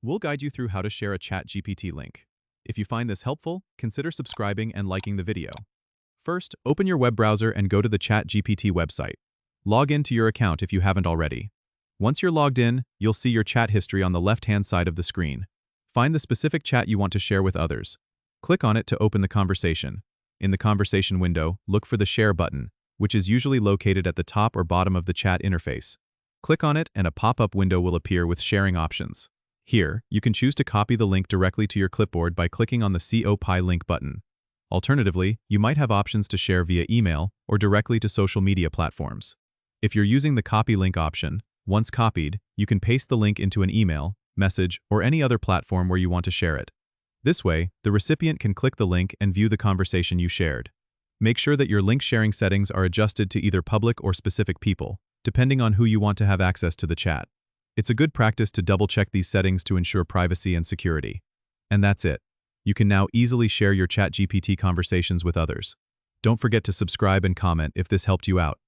We'll guide you through how to share a ChatGPT link. If you find this helpful, consider subscribing and liking the video. First, open your web browser and go to the ChatGPT website. Log into your account if you haven't already. Once you're logged in, you'll see your chat history on the left-hand side of the screen. Find the specific chat you want to share with others. Click on it to open the conversation. In the conversation window, look for the Share button, which is usually located at the top or bottom of the chat interface. Click on it and a pop-up window will appear with sharing options. Here, you can choose to copy the link directly to your clipboard by clicking on the COPY link button. Alternatively, you might have options to share via email or directly to social media platforms. If you're using the copy link option, once copied, you can paste the link into an email, message, or any other platform where you want to share it. This way, the recipient can click the link and view the conversation you shared. Make sure that your link sharing settings are adjusted to either public or specific people, depending on who you want to have access to the chat. It's a good practice to double-check these settings to ensure privacy and security. And that's it. You can now easily share your ChatGPT conversations with others. Don't forget to subscribe and comment if this helped you out.